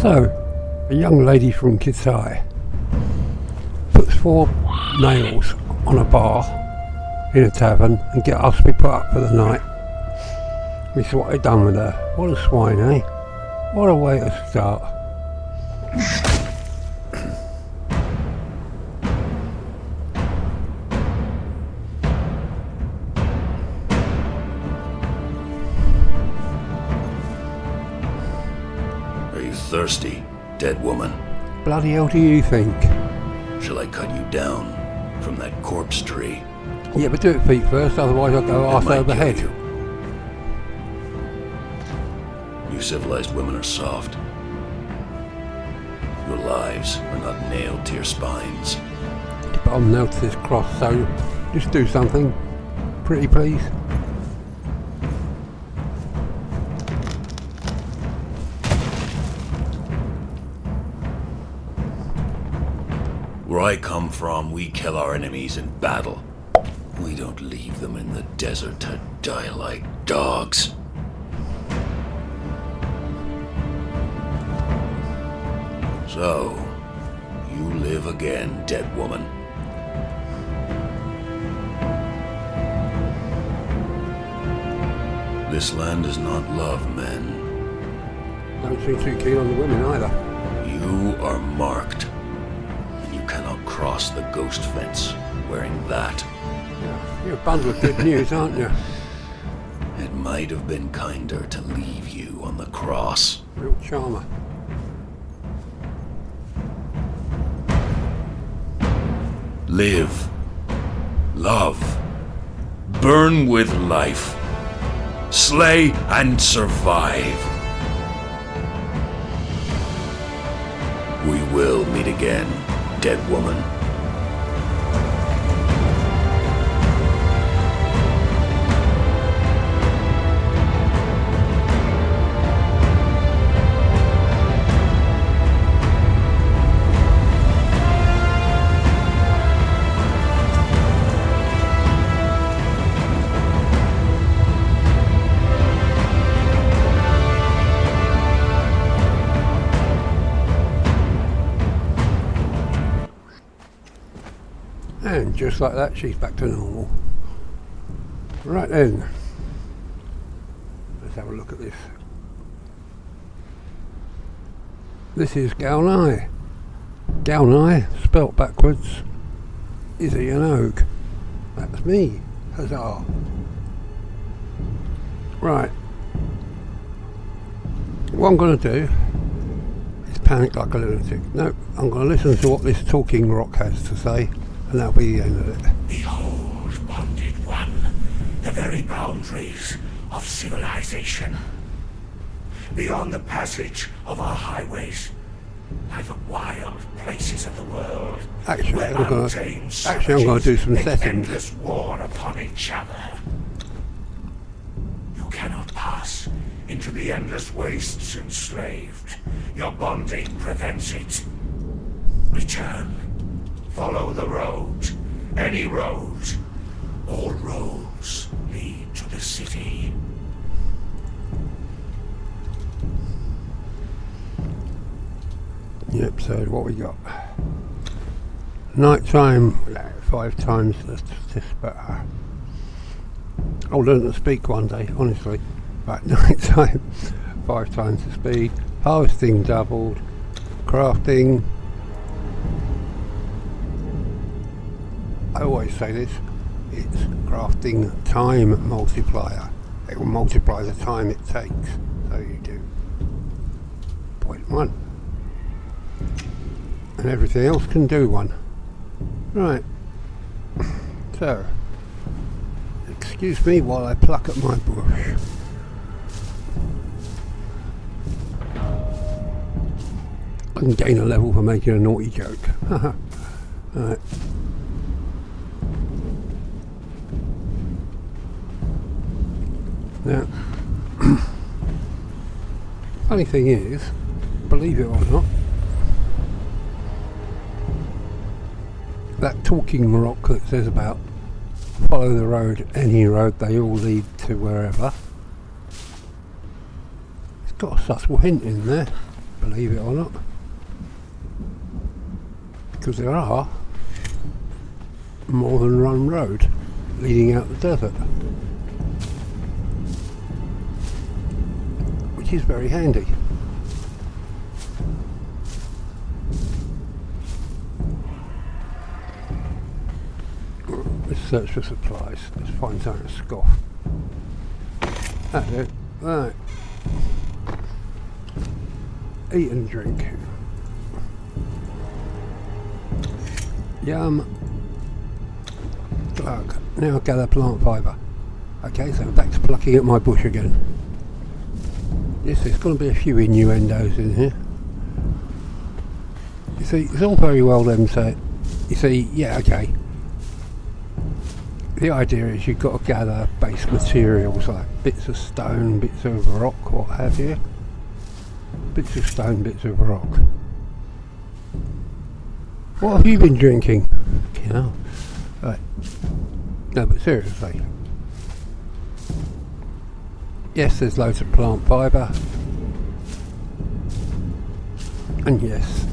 So, a young lady from Kitai puts 4 nails on a bar in a tavern and get us to be put up for the night. This is what they done with her. What a swine, eh? What a way to start. Are you thirsty, dead woman? Bloody hell do you think? Shall I cut you down from that corpse tree? Yeah, but do it feet first, otherwise I'll go arse over head. You civilized women are soft. Your lives are not nailed to your spines. But I'm nailed to this cross, so just do something. Pretty please. Where I come from, we kill our enemies in battle. We don't leave them in the desert to die like dogs. So, you live again, dead woman. This land does not love men. Don't seem too keen on the women either. You are marked. You cannot cross the ghost fence wearing that. You're a bundle of good news, aren't you? It might have been kinder to leave you on the cross. Real charmer. Live. Love. Burn with life. Slay and survive. We will meet again, dead woman. And just like that, she's back to normal. Right then, let's have a look at this. This is Gaunai. Gaunai, spelt backwards, is he an oak? That's me. Huzzah. Right. What I'm going to do is panic like a lunatic. No, I'm going to listen to what this talking rock has to say. And that'll be the end of it. Behold, bonded one, the very boundaries of civilization. Beyond the passage of our highways lie the wild places of the world. Actually, I'm going to do some settings. Endless war upon each other. You cannot pass into the endless wastes enslaved. Your bonding prevents it. Return. Follow the road. Any road. All roads lead to the city. Yep, so what we got? Night time, 5 times the better. I'll learn to speak one day, honestly. Right, night time, 5 times the speed. Harvesting doubled. Crafting. I always say this, it's crafting time multiplier. It will multiply the time it takes. So you do 0.1. And everything else can do 1. Right. So, excuse me while I pluck at my bush. I can gain a level for making a naughty joke. Right. Now, funny thing is, believe it or not, that talking rock that says about follow the road, any road, they all lead to wherever, it's got a subtle hint in there, believe it or not, because there are more than one road leading out the desert, which is very handy. Let's search for supplies. Let's find something to scoff. That's it. Right. Eat and drink. Yum. Plug. Now gather plant fibre. Okay, so back to plucking at my bush again. Yes, there's going to be a few innuendos in here. You see, it's all very well them say, you see, yeah, okay. The idea is you've got to gather base materials like bits of stone, bits of rock, what have you. Bits of stone, bits of rock. What have you been drinking? You know. Right. No, but seriously. Yes, there's loads of plant fibre. And yes,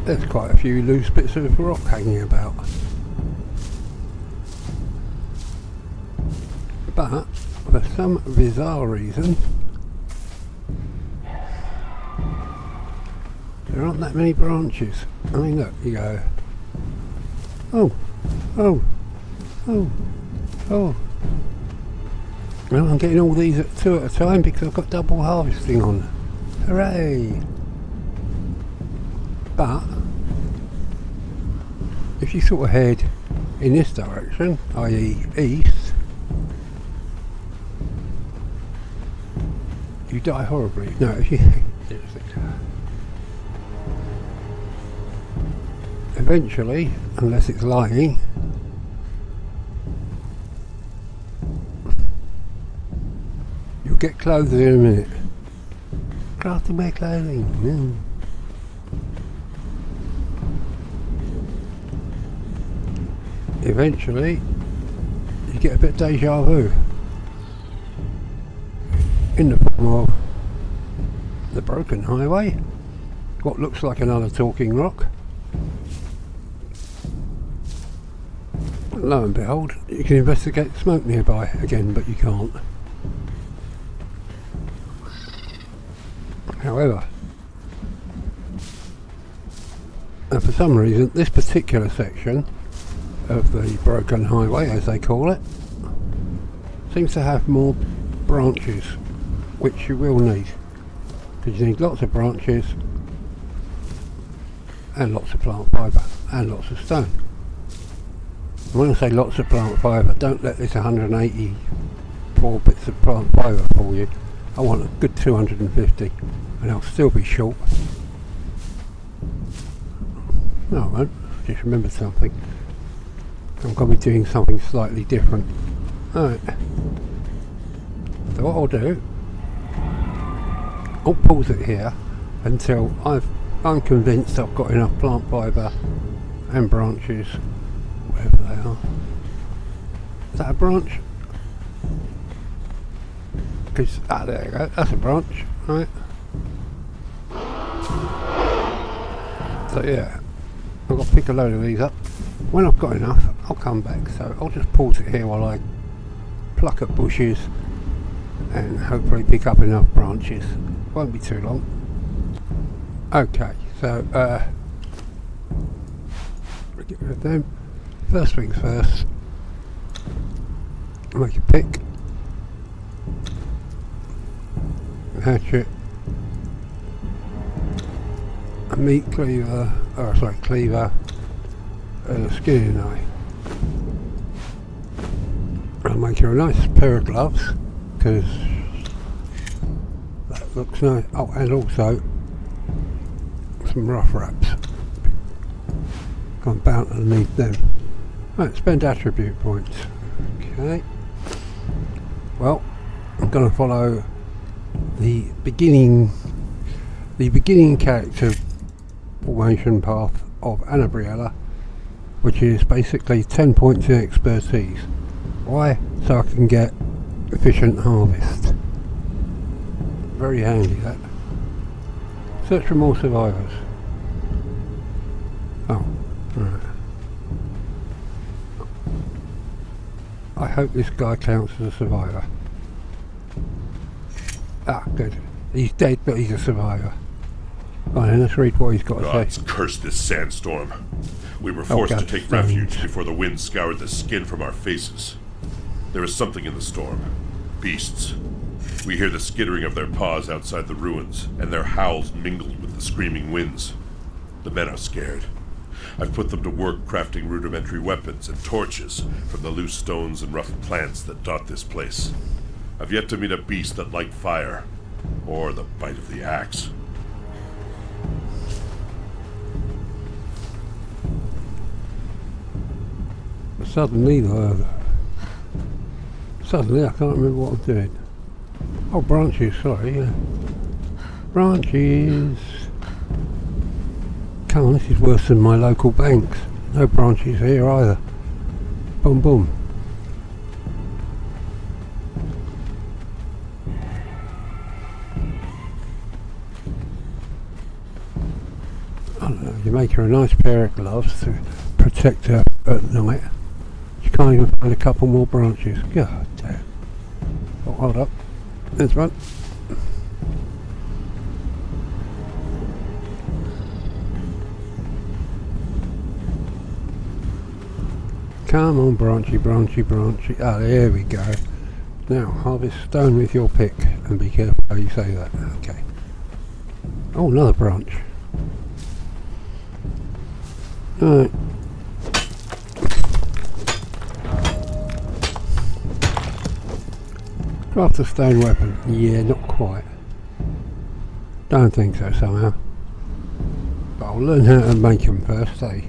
there's quite a few loose bits of rock hanging about. But for some bizarre reason, there aren't that many branches. I mean, look, you go, oh, oh, oh, oh. Well, I'm getting all these at 2 at a time because I've got double harvesting on. Hooray! But if you sort of head in this direction, i.e. east, you die horribly. No, if you seriously. Eventually, unless it's lying, you'll get clothes in a minute. Crafting my clothing. Eventually, you get a bit deja vu. In the form of the broken highway, what looks like another talking rock. Lo and behold, you can investigate smoke nearby again, but you can't. However, and for some reason, this particular section of the broken highway, as they call it, seems to have more branches, which you will need, because you need lots of branches and lots of plant fibre and lots of stone. When I say lots of plant fibre, don't let this 184 bits of plant fibre fool you. I want a good 250 and I'll still be short. No, I won't. I just remembered something. I'm going to be doing something slightly different. Alright. So what I'll do, I'll pause it here until I'm convinced I've got enough plant fibre and branches, wherever they are. Is that a branch? Because, there you go, that's a branch, right? So yeah, I've got to pick a load of these up. When I've got enough, I'll come back. So I'll just pause it here while I pluck at bushes and hopefully pick up enough branches. Won't be too long. Okay, so get rid of them. First things first, make a pick, hatchet, a meat cleaver, cleaver, and a skinning knife. I'll make you a nice pair of gloves because that looks nice. Oh, and also some rough wraps. I'm bound to need them. Right, spend attribute points. Okay. Well, I'm going to follow the beginning character formation path of Anabriella, which is basically 10 points in expertise. Why? So I can get efficient harvest. Very handy that. Search for more survivors. Oh, right. I hope this guy counts as a survivor. Ah, good. He's dead, but he's a survivor. Right, then let's read what he's got to Gods say. curse this sandstorm. We were forced to take stones. refuge before the wind scoured the skin from our faces. There is something in the storm. Beasts. We hear the skittering of their paws outside the ruins, and their howls mingled with the screaming winds. The men are scared. I've put them to work crafting rudimentary weapons and torches from the loose stones and rough plants that dot this place. I've yet to meet a beast that liked fire, or the bite of the axe. Suddenly, I can't remember what I'm doing. Oh, branches, sorry, yeah. Branches. Come on, this is worse than my local banks. No branches here either. Boom, boom. I don't know, you make her a nice pair of gloves to protect her at night. You can't even find a couple more branches. God damn. Oh, hold up. There's one. Come on, branchy, branchy, branchy. Ah, there we go. Now, harvest stone with your pick. And be careful how you say that. Okay. Oh, another branch. Alright. Craft a stone weapon. Yeah, not quite. Don't think so somehow. But I'll learn how to make them first, eh?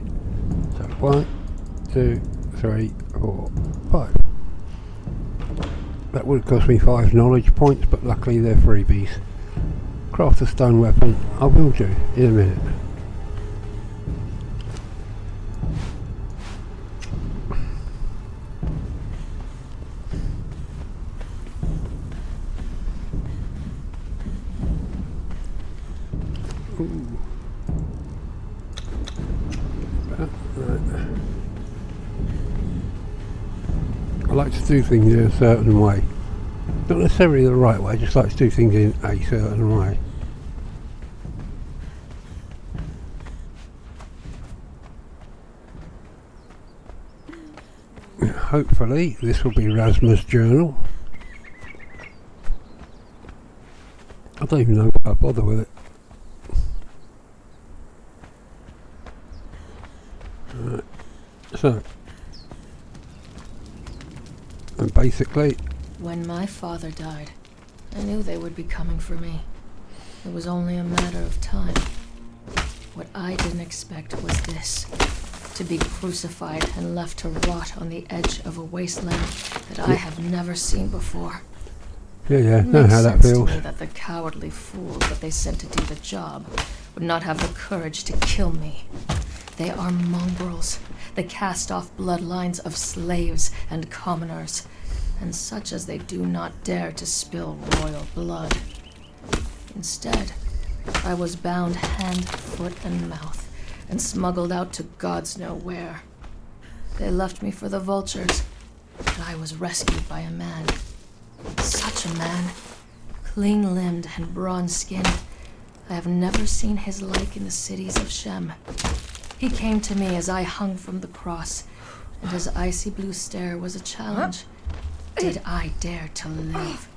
So 1, 2, 3, 4, 5. That would have cost me 5 knowledge points, but luckily they're freebies. Craft a stone weapon. I will do in a minute. I like to do things in a certain way. Not necessarily the right way, I just like to do things in a certain way. Hopefully this will be Rasma's journal. I don't even know why I bother with it. Right. So, and basically, when my father died, I knew they would be coming for me. It was only a matter of time. What I didn't expect was this. To be crucified and left to rot on the edge of a wasteland that I have never seen before. yeah, know how that feels. It makes sense to me that the cowardly fools that they sent to do the job would not have the courage to kill me. They are mongrels, the cast-off bloodlines of slaves and commoners, and such as they do not dare to spill royal blood. Instead, I was bound hand, foot, and mouth, and smuggled out to gods know where. They left me for the vultures, but I was rescued by a man. Such a man, clean-limbed and bronze-skinned. I have never seen his like in the cities of Shem. He came to me as I hung from the cross, and his icy blue stare was a challenge. Did I dare to live?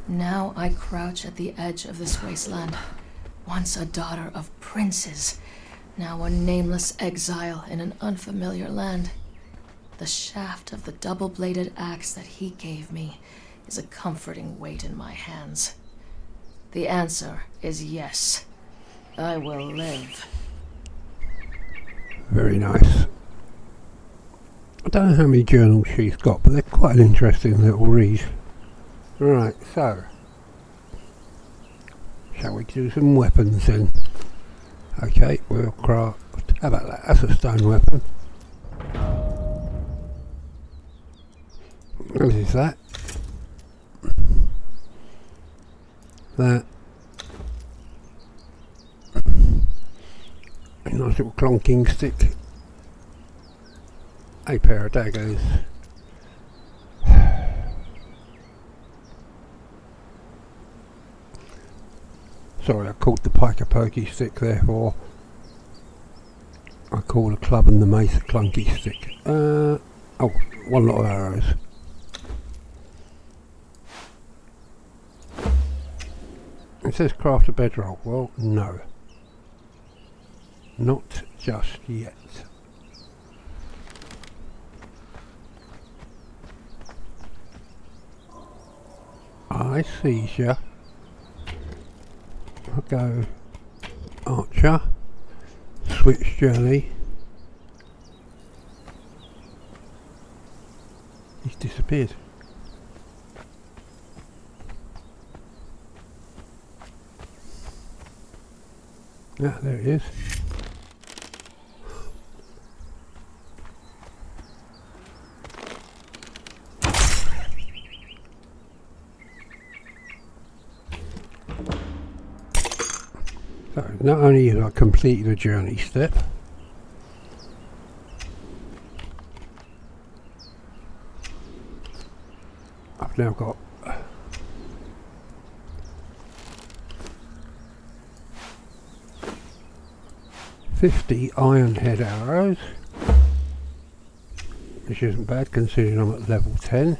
Now I crouch at the edge of this wasteland, once a daughter of princes, now a nameless exile in an unfamiliar land. The shaft of the double-bladed axe that he gave me is a comforting weight in my hands. The answer is yes. I will live. Very nice. I don't know how many journals she's got, but they're quite an interesting little read. Right, so shall we do some weapons then? Okay, we'll craft. How about that? That's a stone weapon. What is that? little clonking stick, a pair of daggers, sorry I called the pike a pokey stick, therefore I call the club and the mace a clunky stick. Oh, one lot of arrows. It says craft a bedroll. Well, no. Not just yet. I see ya. I'll go archer, switch journey. He's disappeared. Ah, there he is. So, not only have I completed a journey step, I've now got 50 iron head arrows, which isn't bad considering I'm at level 10,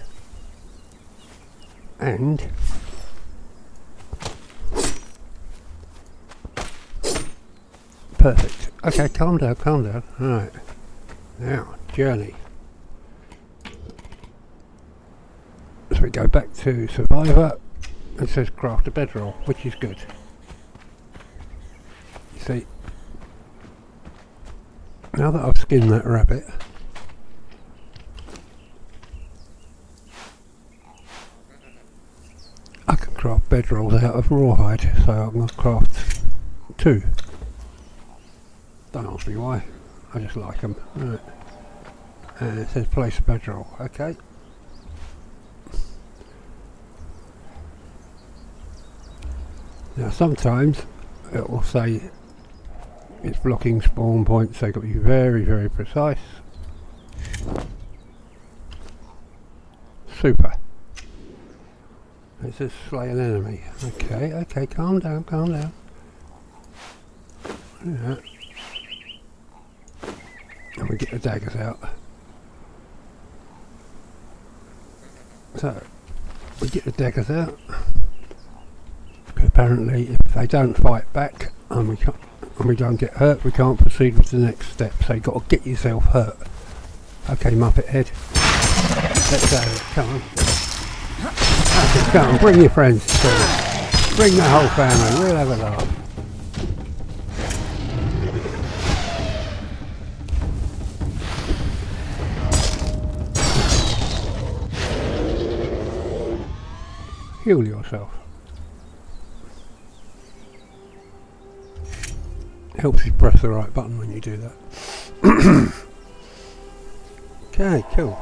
and perfect. Okay, calm down, calm down. Alright, now journey. So we go back to survivor. It says craft a bedroll, which is good. You see, now that I've skinned that rabbit, I can craft bedrolls out of rawhide, so I'm going to craft 2. Don't ask me why, I just like them. Right. And it says place a bedroll, okay. Now sometimes it will say it's blocking spawn points, so you've got to be very, very precise. Super. It says slay an enemy. Okay, okay, calm down, calm down. Yeah. And we get the daggers out. So, we get the daggers out. Apparently, if they don't fight back and we don't get hurt, we can't proceed with the next step. So you've got to get yourself hurt. Okay, Muppet Head. Let's go. Come on. Okay, come on, bring your friends to it. Bring the whole family. We'll have a laugh. Heal yourself. Helps you press the right button when you do that. Okay, cool.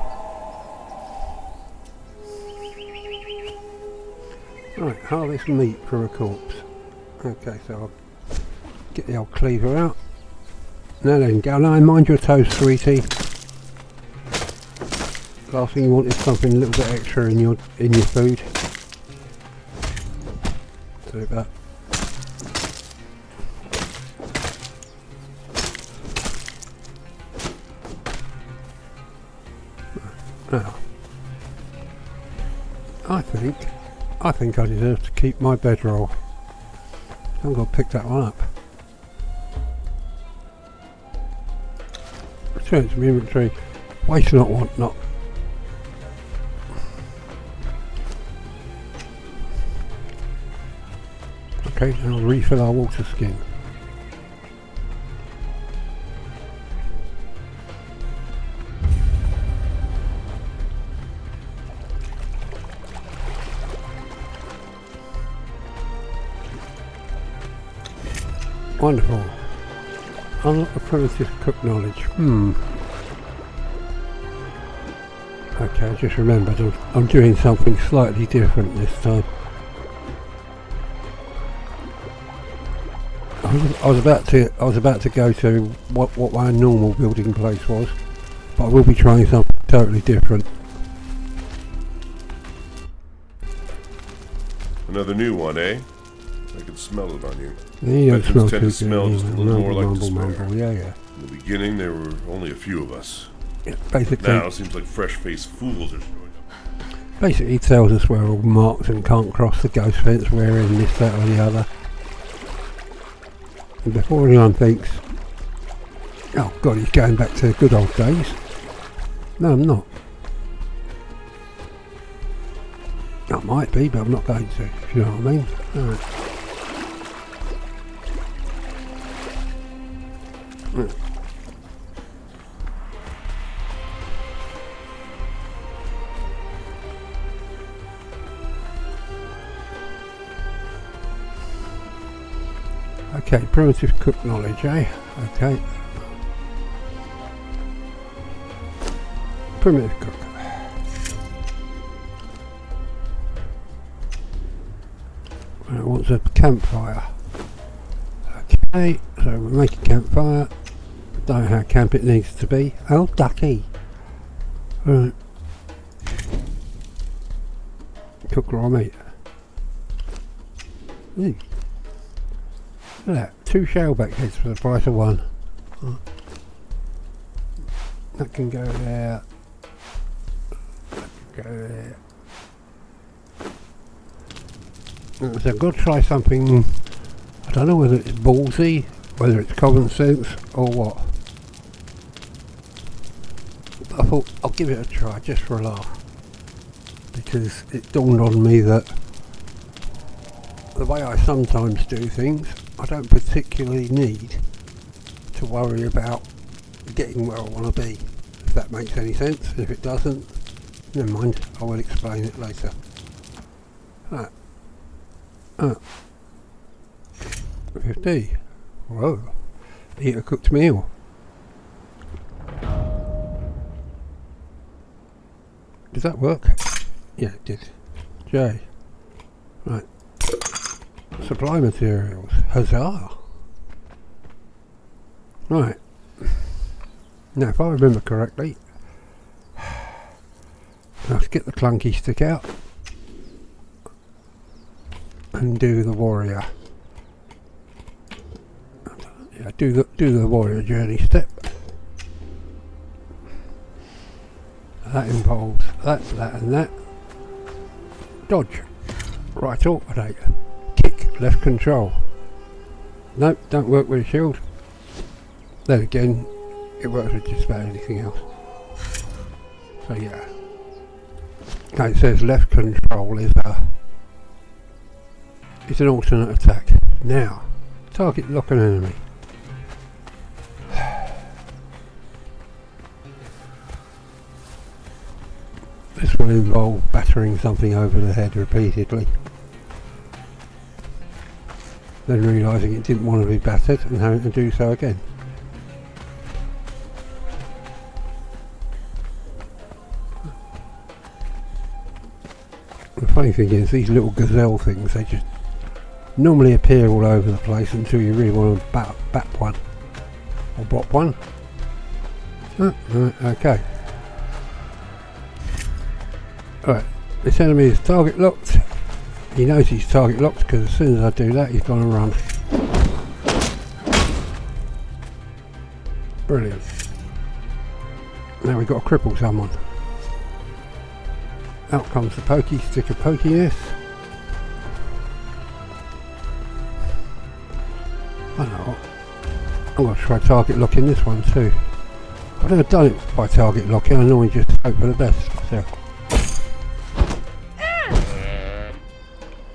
Right, harvest meat from a corpse. Okay, so I'll get the old cleaver out. Now then, go on, mind your toes, sweetie. Last thing you want is something a little bit extra in your food. So that. Now, I think I deserve to keep my bedroll. I'm going to pick that one up. Return to my inventory. Waste not, want not. Okay, and I'll refill our water skin. Wonderful. Unlock the primitive cook knowledge. Okay, I just remembered I'm doing something slightly different this time. I was about to go to what my normal building place was, but I will be trying something totally different. Another new one, eh? I can smell it on you. You don't smell Veterans tend too to good. smell just a little more like despair. Yeah. In the beginning, there were only a few of us. Yeah, basically, Now, it seems like fresh-faced fools are showing up. basically he tells us we're all marked and can't cross the ghost fence, we're in this, that or the other. And before anyone thinks, oh God, he's going back to the good old days. No, I'm not. I might be, but I'm not going to, if you know what I mean. Alright. Okay, primitive cook knowledge, eh? Okay. Primitive cook. It wants a campfire. Okay, so we'll make a campfire. Don't know how camp it needs to be. Oh, ducky. Right. Cook raw meat. Look at that. 2 shellback heads for the price of 1. That can go there. That can go there. So I've got to try something. I don't know whether it's ballsy, whether it's common sense or what. But I thought I'll give it a try just for a laugh, because it dawned on me that the way I sometimes do things, I don't particularly need to worry about getting where I want to be, if that makes any sense. And if it doesn't, never mind, I will explain it later. Right. 50. Whoa. Eat a cooked meal. Did that work? Yeah, it did. J. Right. Supply materials. Huzzah! Right. Now, if I remember correctly, let's get the clunky stick out and do the warrior. Yeah, do the warrior journey step. That involves that, and that. Dodge. Right alternate. Kick, left control. Nope, don't work with a shield. Then again, it works with just about anything else. So yeah. Now it says left control is it's an alternate attack. Now, target lock an enemy. This will involve battering something over the head repeatedly, then realising it didn't want to be battered and having to do so again. The funny thing is, these little gazelle things, they just normally appear all over the place until you really want to bat one or bop one. Okay. Alright, this enemy is target locked. He knows he's target locked because as soon as I do that, he's going to run. Brilliant. Now we've got to cripple someone. Out comes the pokey stick of pokiness. I know what. I'm going to try target locking this one too. I've never done it by target locking, I normally just hope for the best. So.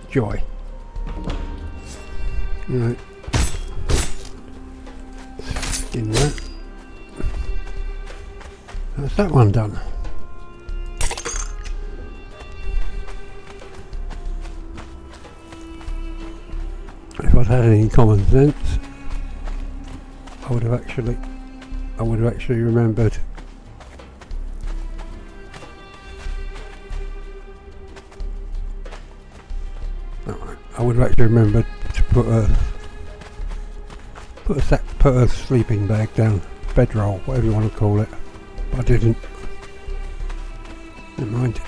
Joy. Right. Skin that. That's that one done. If I'd had any common sense, I would have actually remembered. I would have actually remembered to put a put a sleeping bag down, bedroll, whatever you want to call it. But I didn't. Never mind.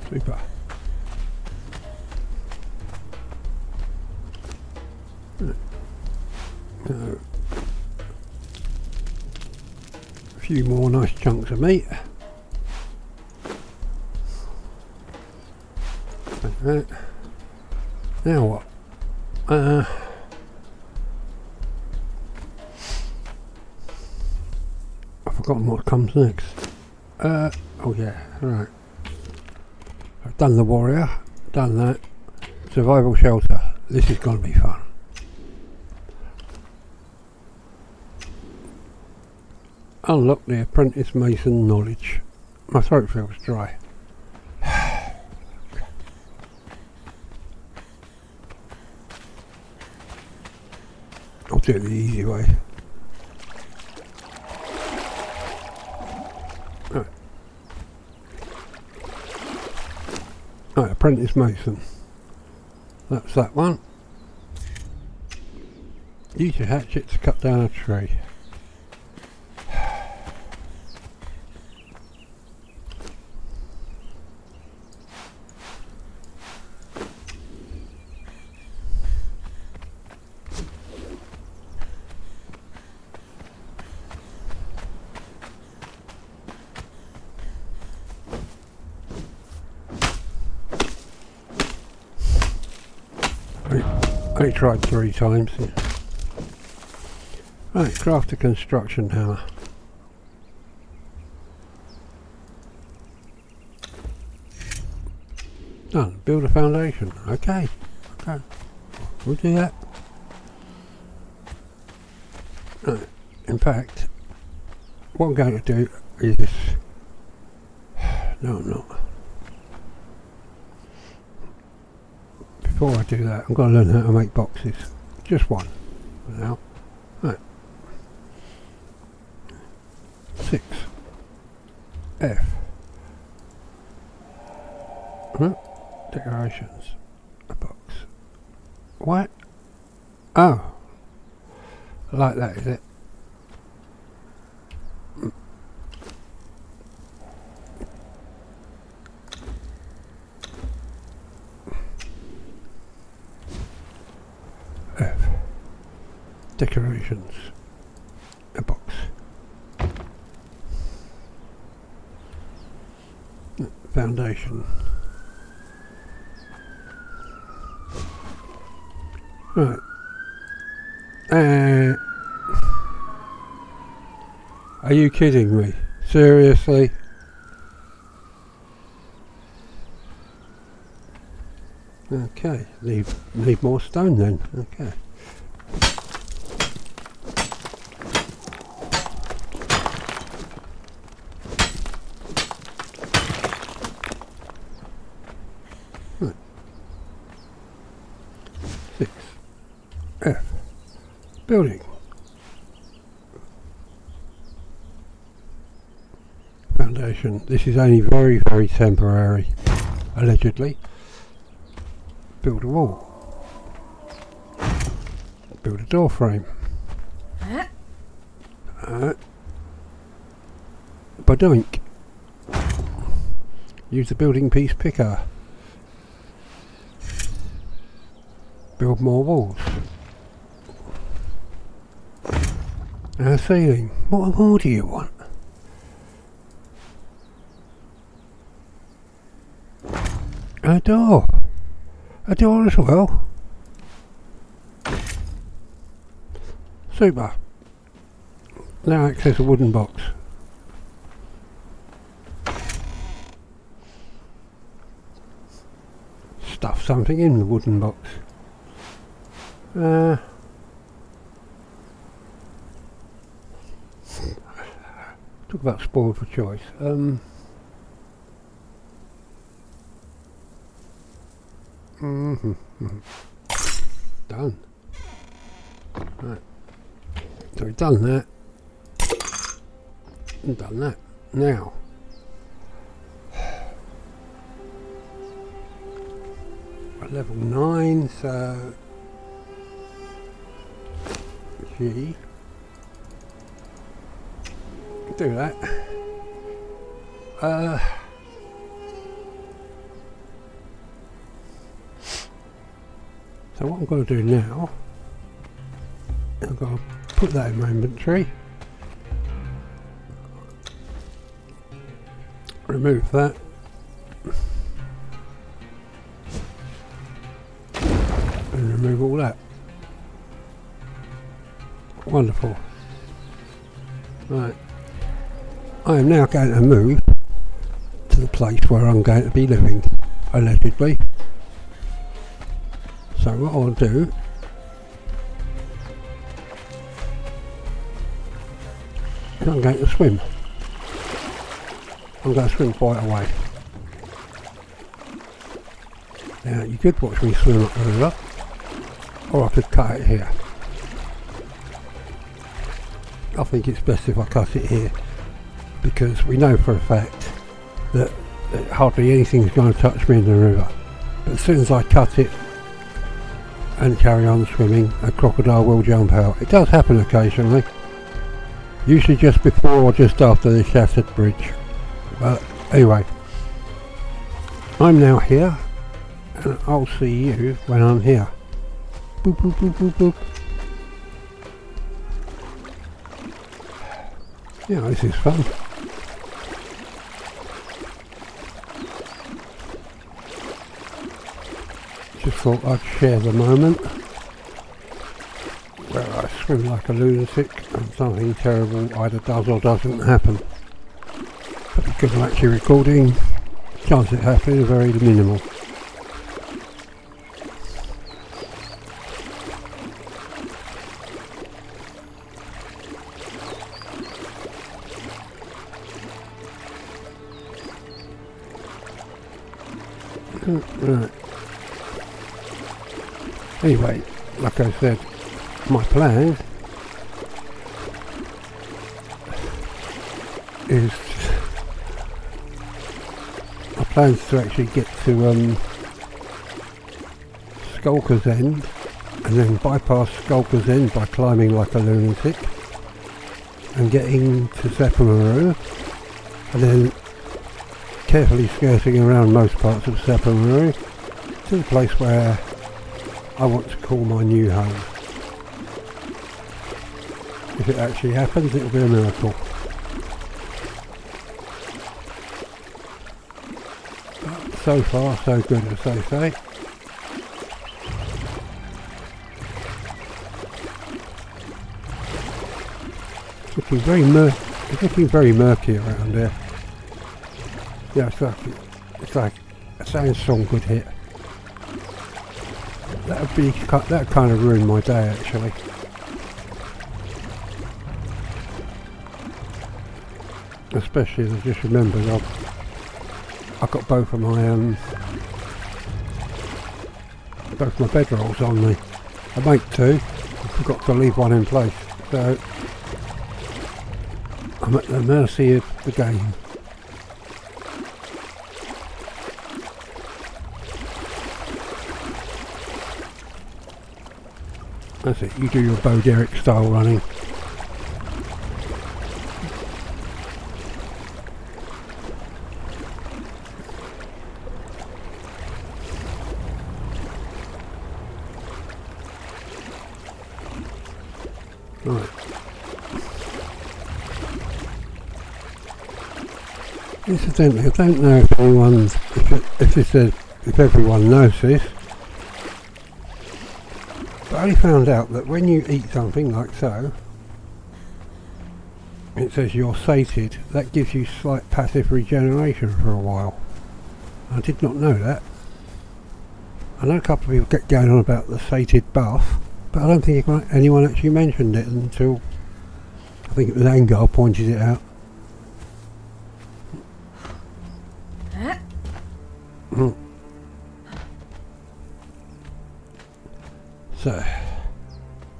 Super. A few more nice chunks of meat. Like that. Now what? I've forgotten what comes next. Oh yeah, right. I've done the warrior, done that. Survival shelter. This is going to be fun. Unlock the apprentice mason knowledge. My throat feels dry. I'll do it the easy way. Right, apprentice mason. That's that one. Use your hatchet to cut down a tree. I tried 3 times. Yeah. Right, craft a construction hammer. Done. Build a foundation. Okay. Okay. We'll do that. Right. In fact, what I'm going to do is... No, I'm not. Before I do that, I'm going to learn how to make boxes. Just one. Now. Right. 6. F. Decorations. A box. What? Oh. Like that, is it? F. Decorations. A box. Foundation. Right. Are you kidding me? Seriously? Okay, need more stone then. Okay. Right. 6. F. Building. Foundation. This is only very, very temporary. Allegedly. Build a wall. Build a door frame. Badoink. Use the building piece picker. Build more walls. And a ceiling. What more do you want? A door. A door as well. Super. Now access a wooden box. Stuff something in the wooden box. Talk about spoiled for choice. Done. Right. So we've done that. And done that. Now. We're level 9, so G. Do that. So what I'm going to do now, I'm going to put that in my inventory, remove that, and remove all that. Wonderful. Right. I am now going to move to the place where I'm going to be living, allegedly. So what I'll do is I'm going to swim. I'm going to swim quite a way. Now you could watch me swim up the river, or I could cut it here. I think it's best if I cut it here, because we know for a fact that hardly anything's going to touch me in the river. But as soon as I cut it and carry on swimming, a crocodile will jump out. It does happen occasionally, usually just before or just after the shattered bridge. But anyway, I'm now here, and I'll see you when I'm here. Boop boop boop boop boop. Yeah, this is fun. Just thought I'd share the moment where I swim like a lunatic and something terrible either does or doesn't happen. But because I'm actually recording, chance of it happening is very minimal. Right. Anyway, like I said, my plan is to actually get to Skulker's End and then bypass Skulker's End by climbing like a lunatic and getting to Sepamaru and then carefully skirting around most parts of Sepamaru to the place where I want to call my new home. If it actually happens, it'll be a miracle. But so far, so good, as they say. It's looking very murky around here. Yeah, it's like a sandstorm could hit. That kind of ruined my day actually. Especially as I just remembered I've got both of my bedrolls on me. I make two. I forgot to leave one in place, so I'm at the mercy of the game. That's it, you do your Bo Derek style running. Right. Incidentally, I don't know if everyone knows this, but I only found out that when you eat something like so, it says you're sated, that gives you slight passive regeneration for a while. I did not know that. I know a couple of people get going on about the sated buff, but I don't think anyone actually mentioned it until I think it was Angar pointed it out. So,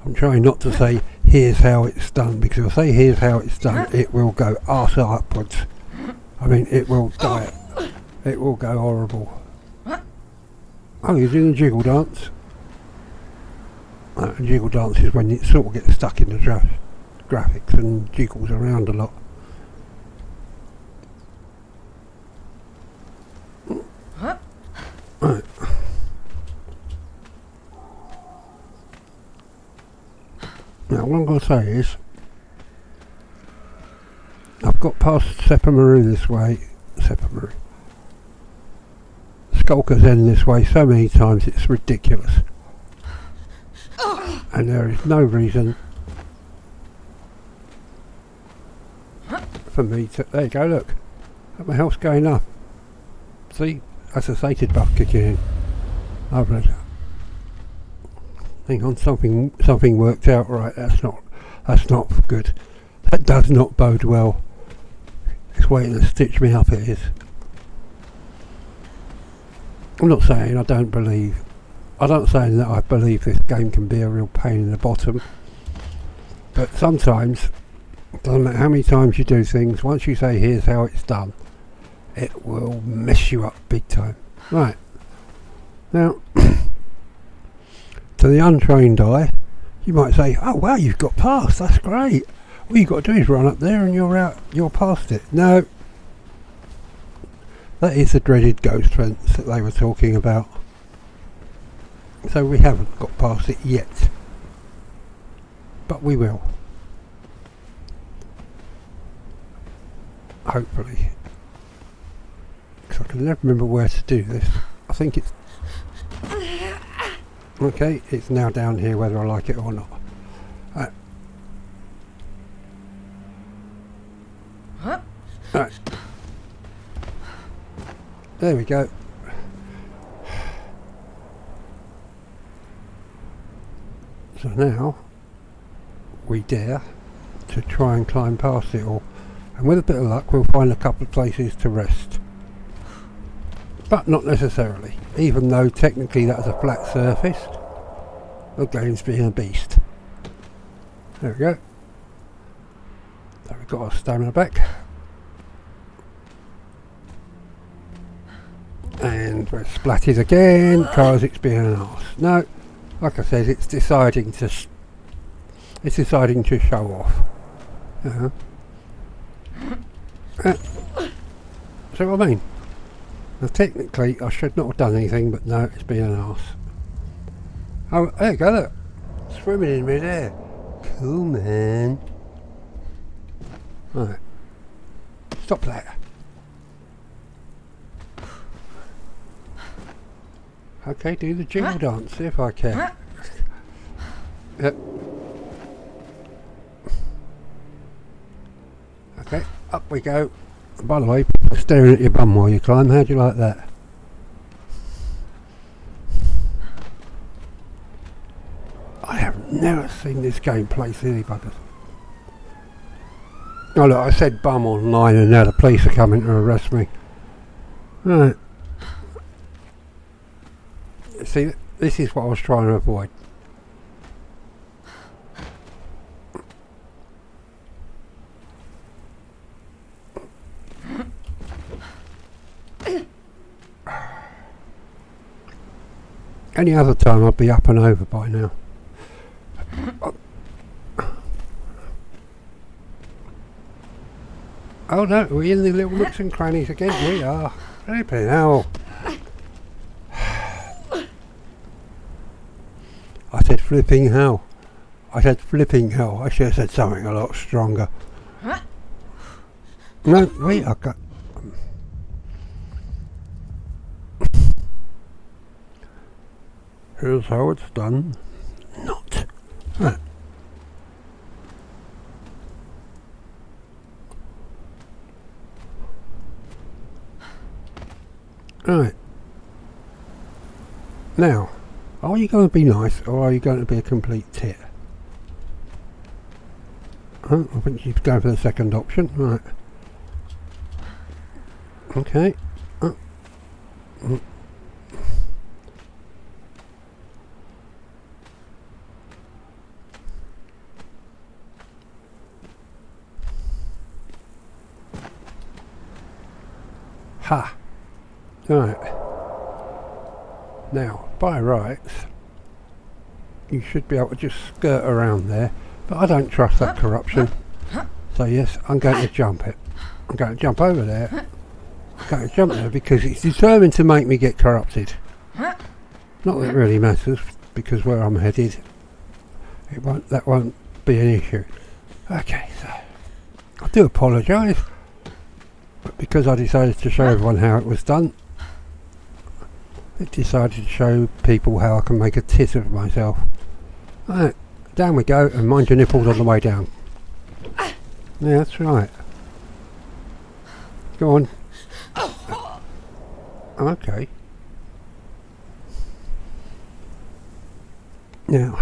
I'm trying not to say here's how it's done, because if I say here's how it's done, it will go arse upwards. I mean, it will die. It will go horrible. Oh, you're doing a jiggle dance? A jiggle dance is when it sort of gets stuck in the graphics and jiggles around a lot. Right. Now what I'm going to say is, I've got past Sepamaru this way, Skulker's End this way so many times it's ridiculous. And there is no reason for me to... There you go, look. My health's going up. See? That's a sated buff kicking in. Lovely. Hang on, something worked out right. That's not good. That does not bode well. It's waiting to stitch me up, it is. I'm not saying I'm not saying that I believe this game can be a real pain in the bottom, but sometimes, it doesn't matter how many times you do things, once you say here's how it's done, it will mess you up big time. Right, now, to the untrained eye, you might say, oh wow, you've got past, that's great. All you've got to do is run up there and you're past it. No, that is the dreaded ghost fence that they were talking about. So we haven't got past it yet, but we will, hopefully, because I can never remember where to do this. I think it's okay, it's now down here whether I like it or not. Right. There we go. So now we dare to try and climb past it all, and with a bit of luck we'll find a couple of places to rest, but not necessarily, even though technically that's a flat surface. The game's being a beast. There we go. So we've got our stamina back, and we're splatted again because it's being an arse. No, like I said, it's deciding to show off. See what I mean? Now technically I should not have done anything, but no, it's being an arse. Oh, there you go, look. Swimming in mid-air. Cool, man. Right. Stop that. Okay, do the jiggle dance, see if I can. Yep. Okay, up we go. By the way, people are staring at your bum while you climb. How do you like that? I have never seen this game play silly buggers. Oh look, I said bum online and now the police are coming to arrest me. Right. See, this is what I was trying to avoid. Any other time I'd be up and over by now. Oh no, we're in the little nooks and crannies again. We are. Flipping hell. I said flipping hell. I said flipping hell. I should have said something a lot stronger. No, wait, I got... Here's how it's done. Not. Right. Right. Now, are you going to be nice or are you going to be a complete tit? I think you'd go for the second option. Right. Okay. Ha! Right. Now, by rights, you should be able to just skirt around there, but I don't trust that corruption. So yes, I'm going to jump it. I'm going to jump over there. I'm going to jump there because it's determined to make me get corrupted. Not that it really matters, because where I'm headed, that won't be an issue. Okay, so I do apologise, but because I decided to show everyone how it was done, it decided to show people how I can make a tit of myself. Right, down we go, and mind your nipples on the way down. Yeah, that's right. Go on. Okay. Now,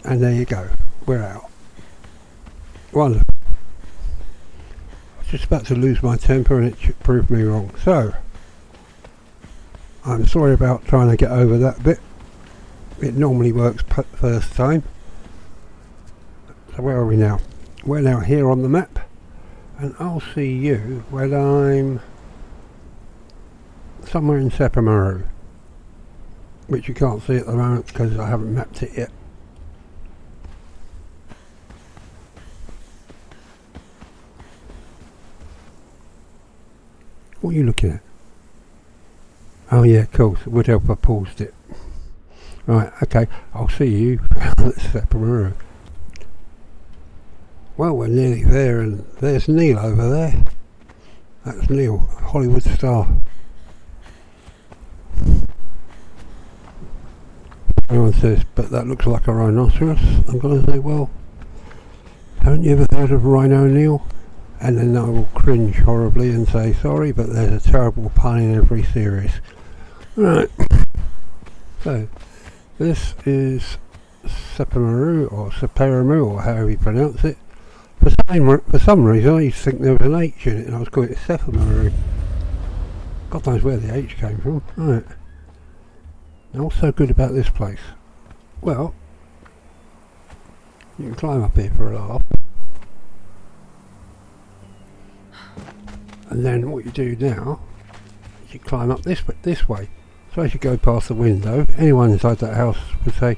and there you go. We're out. Wonderful. I was just about to lose my temper and it proved me wrong. So, I'm sorry about trying to get over that bit. It normally works first time. So where are we now? We're now here on the map, and I'll see you when I'm somewhere in Sepamaru, which you can't see at the moment because I haven't mapped it yet. What are you looking at? Oh yeah, cool. So it would help if I paused it. Right, okay, I'll see you at Sepamaru. Well, we're nearly there, and there's Neil over there. That's Neil, Hollywood star. Everyone says, but that looks like a rhinoceros. I'm going to say, well, haven't you ever heard of Rhino Neil? And then I will cringe horribly and say, sorry, but there's a terrible pun in every series. Right. So, this is Sepamaru, or Separamu, or however you pronounce it. For some reason I used to think there was an H in it, and I was calling it Sepamaru. God knows where the H came from. Right. Now what's so good about this place? Well, you can climb up here for a laugh. And then what you do now is you climb up this way. So as you go past the window, anyone inside that house would say,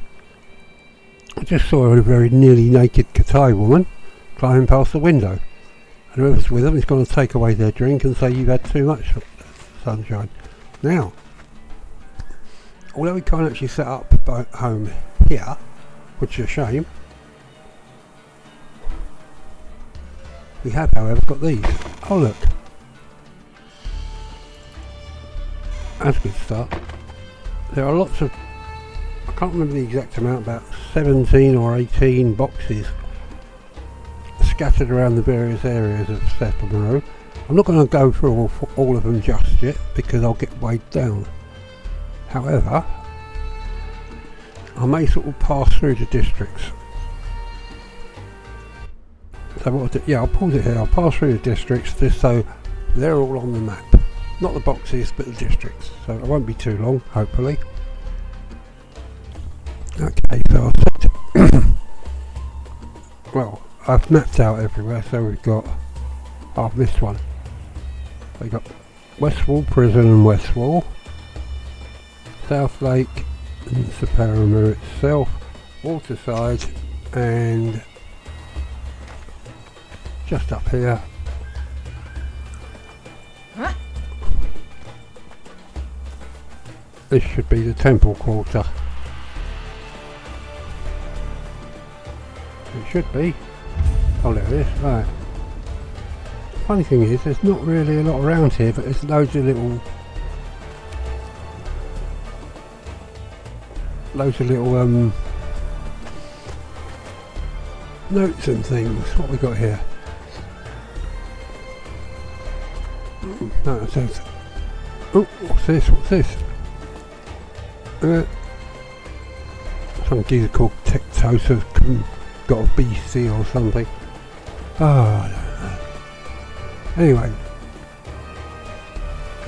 I just saw a very nearly naked Katai woman climbing past the window, and whoever's with them is going to take away their drink and say you've had too much sunshine. Now, although we can't actually set up home here, which is a shame, we have however got these. Oh look, that's a good start. There are lots of, I can't remember the exact amount, about 17 or 18 boxes scattered around the various areas of Sepamaru. I'm not going to go through all of them just yet because I'll get weighed down. However, I may sort of pass through the districts. So what I'll do, yeah, I'll pause it here. I'll pass through the districts just so they're all on the map. Not the boxes, but the districts. So it won't be too long, hopefully. Okay, so I'll set well, I've mapped out everywhere, so we've got, I've missed one. We've got Westwall Prison and Westwall, South Lake and Separamu itself, Waterside, and just up here. This should be the Temple Quarter. It should be. Oh, look at this, right. The funny thing is, there's not really a lot around here, but there's loads of little notes and things. What we got here? No, it says, oh, what's this? What's this? Some geezer called Tectosa got a BC or something. Oh, I don't know. Anyway,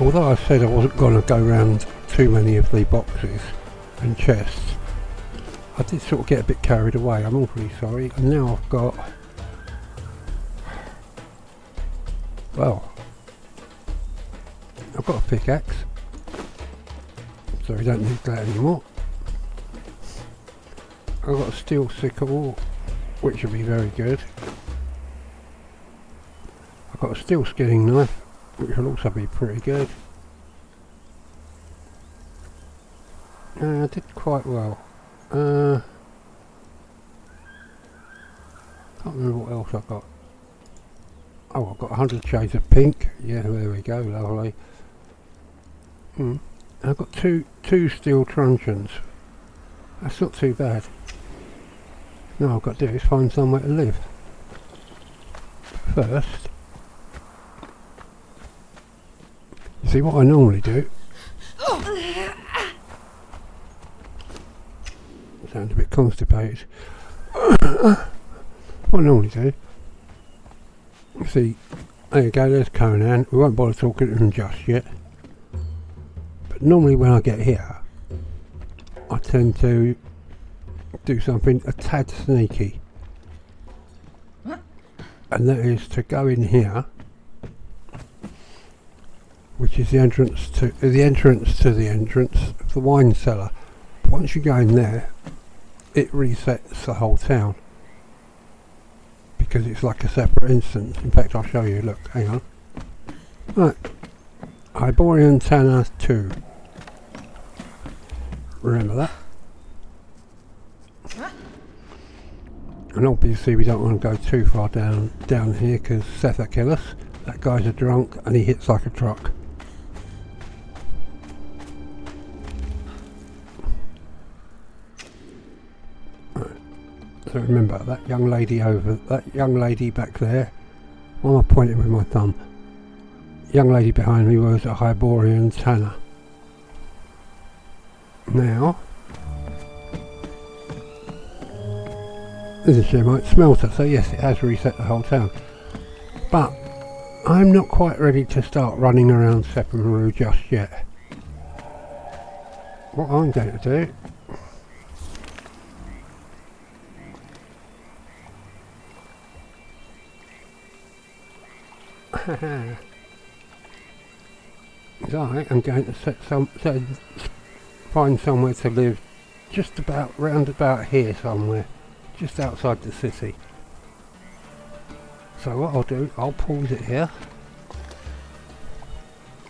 although I said I wasn't going to go round too many of the boxes and chests, I did sort of get a bit carried away. I'm awfully sorry. And now I've got, well, I've got a pickaxe, so we don't need that anymore. I've got a steel sickle, which will be very good. I've got a steel skinning knife, which will also be pretty good. I did quite well. Can't remember what else I've got. Oh, I've got 100 shades of pink. Yeah, there we go, lovely. I've got two steel truncheons. That's not too bad. Now I've got to do is find somewhere to live. First, you see what I normally do? Sound a bit constipated. What I normally do, you see, there you go, there's Conan. We won't bother talking to him just yet. But normally when I get here, I tend to do something a tad sneaky. And that is to go in here, which is the entrance to the wine cellar. Once you go in there, it resets the whole town because it's like a separate instance. In fact, I'll show you. Look, hang on. Right, Hyborian Tanner 2. Remember that. And obviously we don't want to go too far down here because Seth will kill us. That guy's a drunk and he hits like a truck. So remember that young lady back there. Why am I pointing with my thumb? Young lady behind me was a Hyborian Tanner. Now, this is a Shemite smelter, so yes, it has reset the whole town. But I'm not quite ready to start running around Sepamaru just yet. What I'm going to do is I am going to find somewhere to live just about round about here somewhere, just outside the city. So what I'll do, I'll pause it here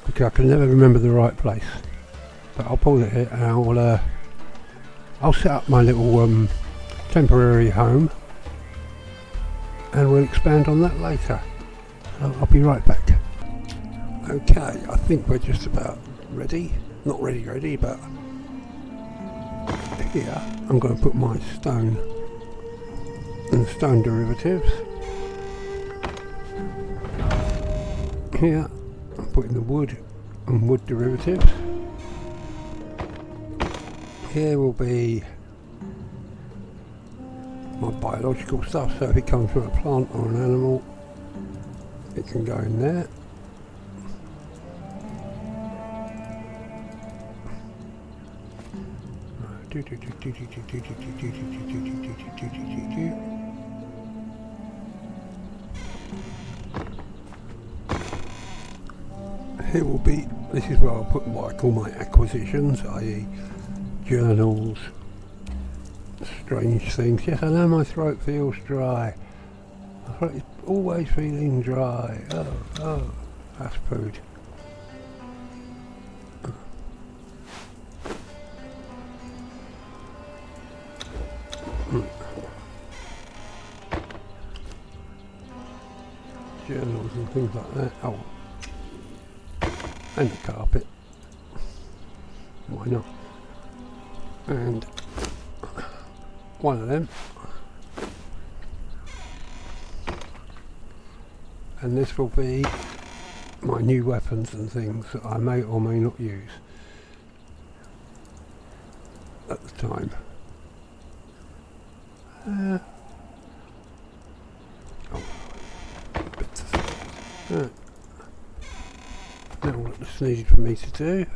because I can never remember the right place. But I'll pause it here and I'll set up my little temporary home and we'll expand on that later. So I'll be right back. Okay, I think we're just about ready. Not ready, but here I'm going to put my stone and stone derivatives. Here I'm putting the wood and wood derivatives. Here will be my biological stuff, so if it comes from a plant or an animal, it can go in there. Here will be, this is where I'll put what I call my acquisitions, i.e. journals, strange things. Yes, I know my throat feels dry. My throat is always feeling dry. Oh, that's food. Journals and things like that. Oh, and the carpet. Why not? And one of them. And this will be my new weapons and things that I may or may not use at the time. Now we'll let the that's needed for me to do.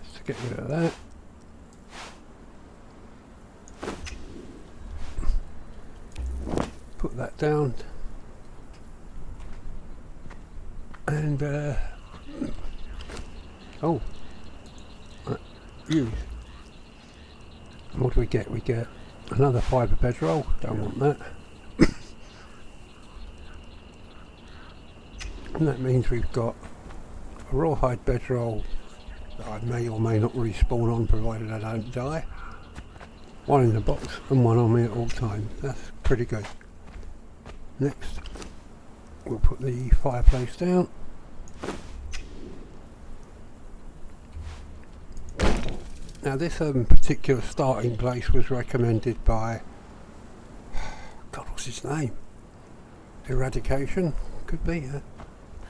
Just to get rid of that. Put that down. And oh, use. And what do we get? We get another fibre bedroll. Don't want that. And that means we've got a rawhide bedroll that I may or may not respawn on, provided I don't die. One in the box and one on me at all times. That's pretty good. Next, we'll put the fireplace down. Now this particular starting place was recommended by, God, what's his name? Eradication? Could be, yeah.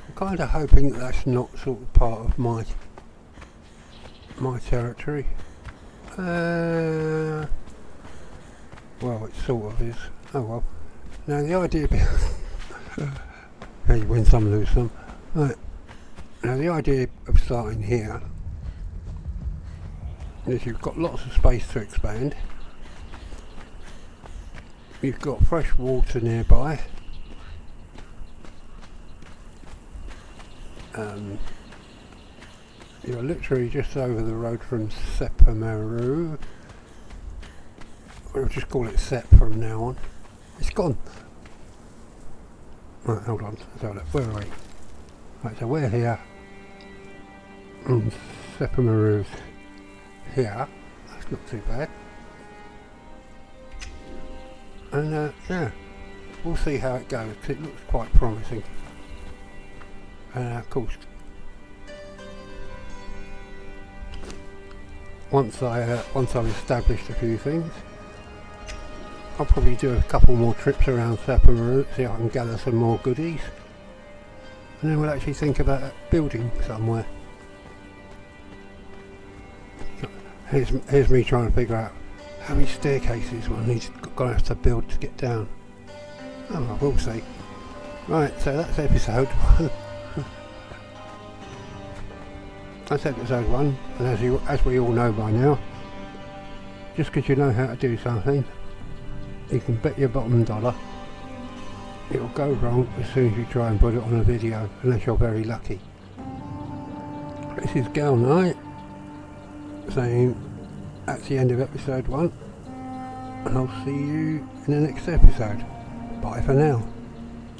I'm kind of hoping that that's not sort of part of my territory. Well, it sort of is. Oh well. Now the idea behind yeah, you win some, lose some. Right. Now the idea of starting here is you've got lots of space to expand. You've got fresh water nearby. You're literally just over the road from Sepamaru. We'll just call it Sep from now on. It's gone. Right, hold on. Let's have a look. Where are we? Right, so we're here. And Sepamaru's here. That's not too bad. And yeah, we'll see how it goes. It looks quite promising. And of course, once I've established a few things, I'll probably do a couple more trips around Sapamaru, see if I can gather some more goodies, and then we'll actually think about building somewhere. Here's me trying to figure out how many staircases one needs gonna have to build to get down. Oh well, we'll see. Right, so that's episode 1. That's episode 1, and as we all know by now, just because you know how to do something, you can bet your bottom dollar it'll go wrong as soon as you try and put it on a video, unless you're very lucky. This is Gal Knight saying that's the end of episode 1, and I'll see you in the next episode. Bye for now.